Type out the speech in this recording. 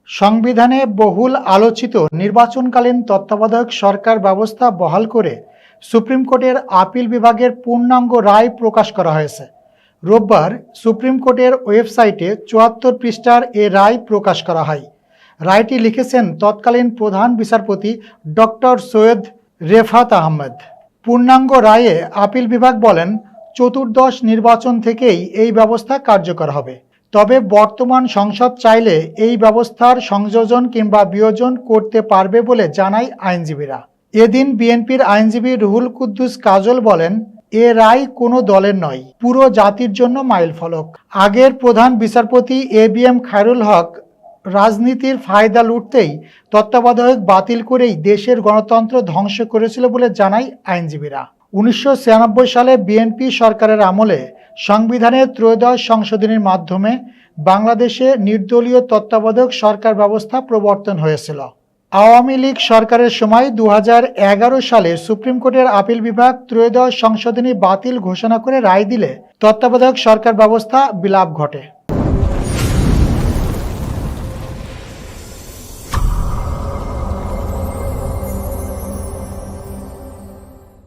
সংবিধানে বহুল আলোচিত নির্বাচনকালীন তত্ত্বাবধায়ক সরকার ব্যবস্থা বহাল করে সুপ্রিম কোর্টের আপিল বিভাগের পূর্ণাঙ্গ রায় প্রকাশ করা হয়েছে। রোববার সুপ্রিম কোর্টের ওয়েবসাইটে ৭৪ পৃষ্ঠার এ রায় প্রকাশ করা হয়। রায়টি লিখেছেন তৎকালীন প্রধান বিচারপতি ডক্টর সৈয়দ রেফাত আহমেদ। পূর্ণাঙ্গ রায়ে আপিল বিভাগ বলেন, চতুর্দশ নির্বাচন থেকেই এই ব্যবস্থা কার্যকর হবে। তবে বর্তমান সংসদ চাইলে এই ব্যবস্থার সংযোজন কিংবা বিয়োজন করতে পারবে বলে জানায় আইনজীবীরা। এদিন বিএনপির আইনজীবী রুহুল কুদ্দুস কাজল বলেন, এ রায় কোনো দলের নয়, পুরো জাতির জন্য মাইলফলক। আগের প্রধান বিচারপতি এবিএম খায়রুল হক রাজনীতির ফায়দা লুটতেই তত্ত্বাবধায়ক বাতিল করেই দেশের গণতন্ত্র ধ্বংস করেছিল বলে জানায় আইনজীবীরা। ১৯৯৬ সালে বিএনপি সরকারের আমলে সংবিধানের ত্রয়োদশ সংশোধনীর মাধ্যমে বাংলাদেশে নির্দলীয় তত্ত্বাবধায়ক সরকার ব্যবস্থা প্রবর্তন হয়েছিল। আওয়ামী লীগ সরকারের সময় ২০১১ সালে সুপ্রিম কোর্টের আপিল বিভাগ ত্রয়োদশ সংশোধনী বাতিল ঘোষণা করে রায় দিলে তত্ত্বাবধায়ক সরকার ব্যবস্থা বিলাপ ঘটে।